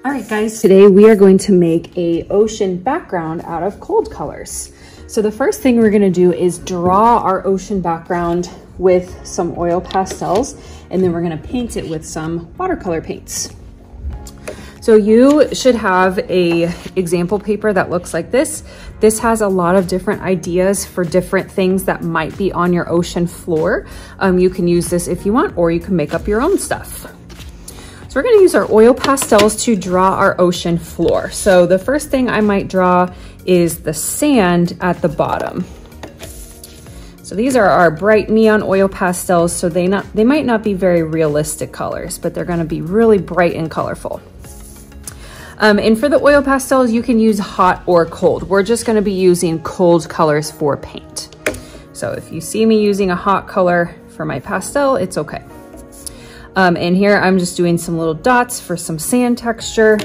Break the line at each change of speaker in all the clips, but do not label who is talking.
All right, guys, today we are going to make a ocean background out of cold colors. So the first thing we're gonna do is draw our ocean background with some oil pastels, and then we're gonna paint it with some watercolor paints. So you should have a example paper that looks like this. This has a lot of different ideas for different things that might be on your ocean floor. You can use this if you want, or you can make up your own stuff. So we're gonna use our oil pastels to draw our ocean floor. So the first thing I might draw is the sand at the bottom. So these are our bright neon oil pastels, so they might not be very realistic colors, but they're gonna be really bright and colorful. And for the oil pastels, you can use hot or cold. We're just gonna be using cold colors for paint. So if you see me using a hot color for my pastel, it's okay. And here I'm just doing some little dots for some sand texture.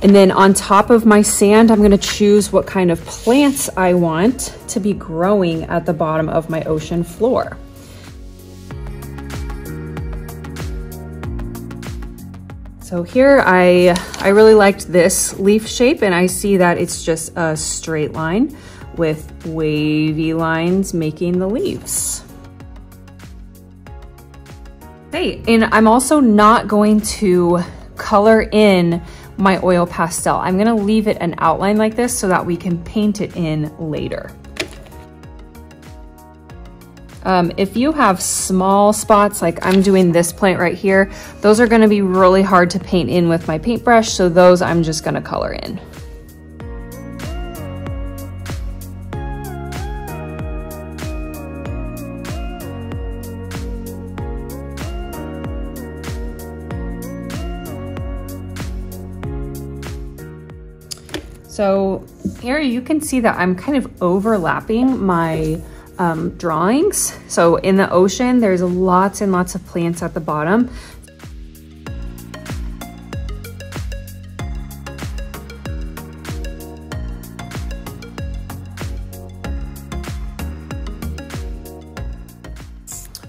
And then on top of my sand, I'm gonna choose what kind of plants I want to be growing at the bottom of my ocean floor. So here I really liked this leaf shape, and I see that it's just a straight line with wavy lines making the leaves. Okay, and I'm also not going to color in my oil pastel. I'm gonna leave it an outline like this so that we can paint it in later. If you have small spots, like I'm doing this plant right here, those are gonna be really hard to paint in with my paintbrush, so those I'm just gonna color in. So here you can see that I'm kind of overlapping my drawings. So in the ocean, there's lots and lots of plants at the bottom.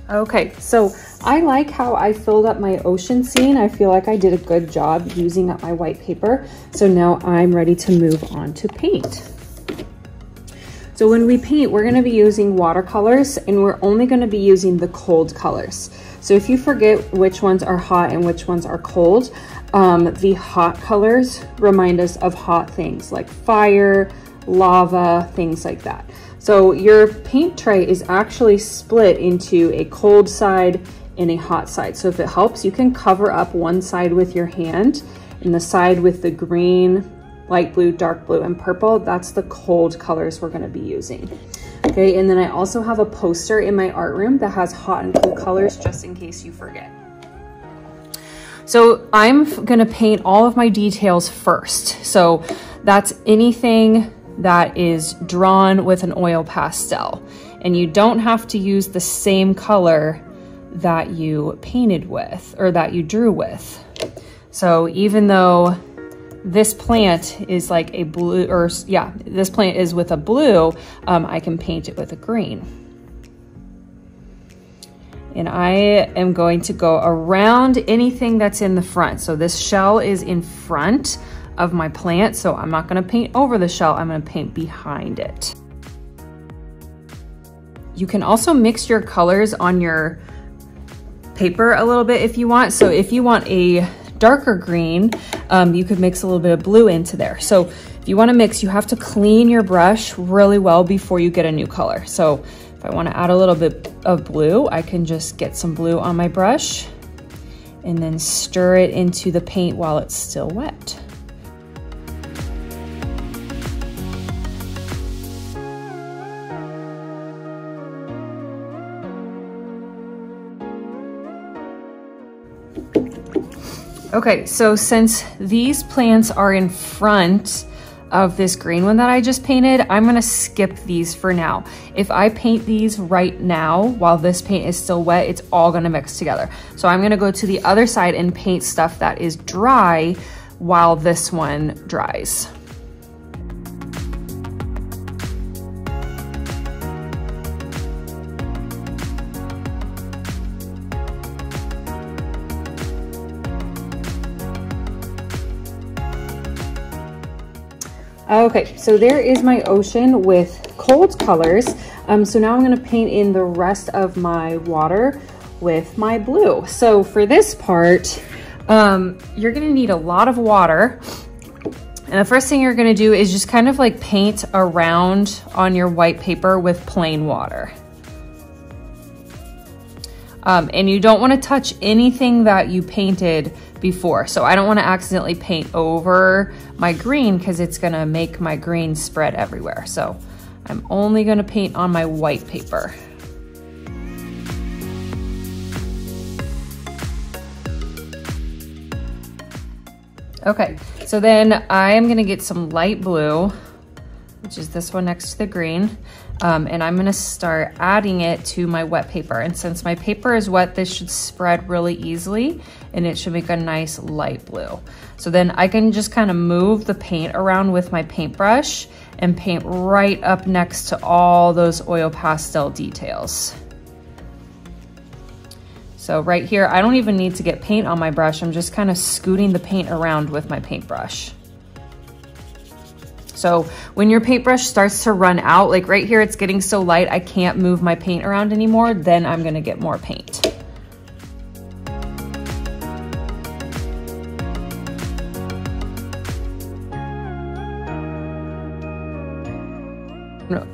Okay, so I like how I filled up my ocean scene. I feel like I did a good job using up my white paper. So now I'm ready to move on to paint. So when we paint, we're gonna be using watercolors, and we're only gonna be using the cold colors. So if you forget which ones are hot and which ones are cold, the hot colors remind us of hot things like fire, lava, things like that. So your paint tray is actually split into a cold side and a hot side. So if it helps, you can cover up one side with your hand, and the side with the green, light blue, dark blue, and purple, that's the cold colors we're gonna be using. Okay, and then I also have a poster in my art room that has hot and cold colors, just in case you forget. So I'm gonna paint all of my details first. So that's anything that is drawn with an oil pastel. And you don't have to use the same color that you painted with, or that you drew with. So even though this plant is like a blue, or yeah, this plant is with a blue, I can paint it with a green. And I am going to go around anything that's in the front. So this shell is in front of my plant, so I'm not gonna paint over the shell, I'm gonna paint behind it. You can also mix your colors on your paper a little bit if you want. So if you want a darker green, you could mix a little bit of blue into there. So if you wanna mix, you have to clean your brush really well before you get a new color. So if I wanna add a little bit of blue, I can just get some blue on my brush and then stir it into the paint while it's still wet. Okay, so since these plants are in front of this green one that I just painted, I'm gonna skip these for now. If I paint these right now while this paint is still wet, it's all gonna mix together. So I'm gonna go to the other side and paint stuff that is dry while this one dries. Okay, so there is my ocean with cold colors. So now I'm gonna paint in the rest of my water with my blue. So for this part, you're gonna need a lot of water. And the first thing you're gonna do is just kind of like paint around on your white paper with plain water. And you don't wanna touch anything that you painted before. So I don't wanna accidentally paint over my green because it's gonna make my green spread everywhere. So I'm only gonna paint on my white paper. Okay, so then I am gonna get some light blue, which is this one next to the green. And I'm gonna start adding it to my wet paper. And since my paper is wet, this should spread really easily and it should make a nice light blue. So then I can just kind of move the paint around with my paintbrush and paint right up next to all those oil pastel details. So right here, I don't even need to get paint on my brush. I'm just kind of scooting the paint around with my paintbrush. So when your paintbrush starts to run out, like right here, it's getting so light, I can't move my paint around anymore, then I'm gonna get more paint.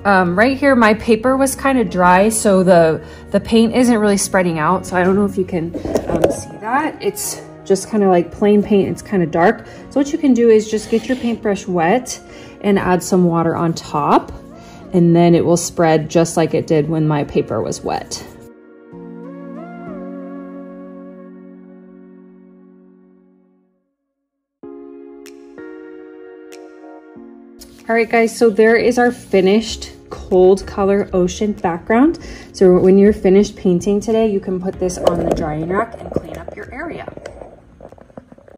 Right here, my paper was kind of dry, so the paint isn't really spreading out. So I don't know if you can see that. It's just kind of like plain paint. It's kind of dark. So what you can do is just get your paintbrush wet and add some water on top, and then it will spread just like it did when my paper was wet. All right, guys, so there is our finished cold color ocean background. So when you're finished painting today, you can put this on the drying rack and clean up your area.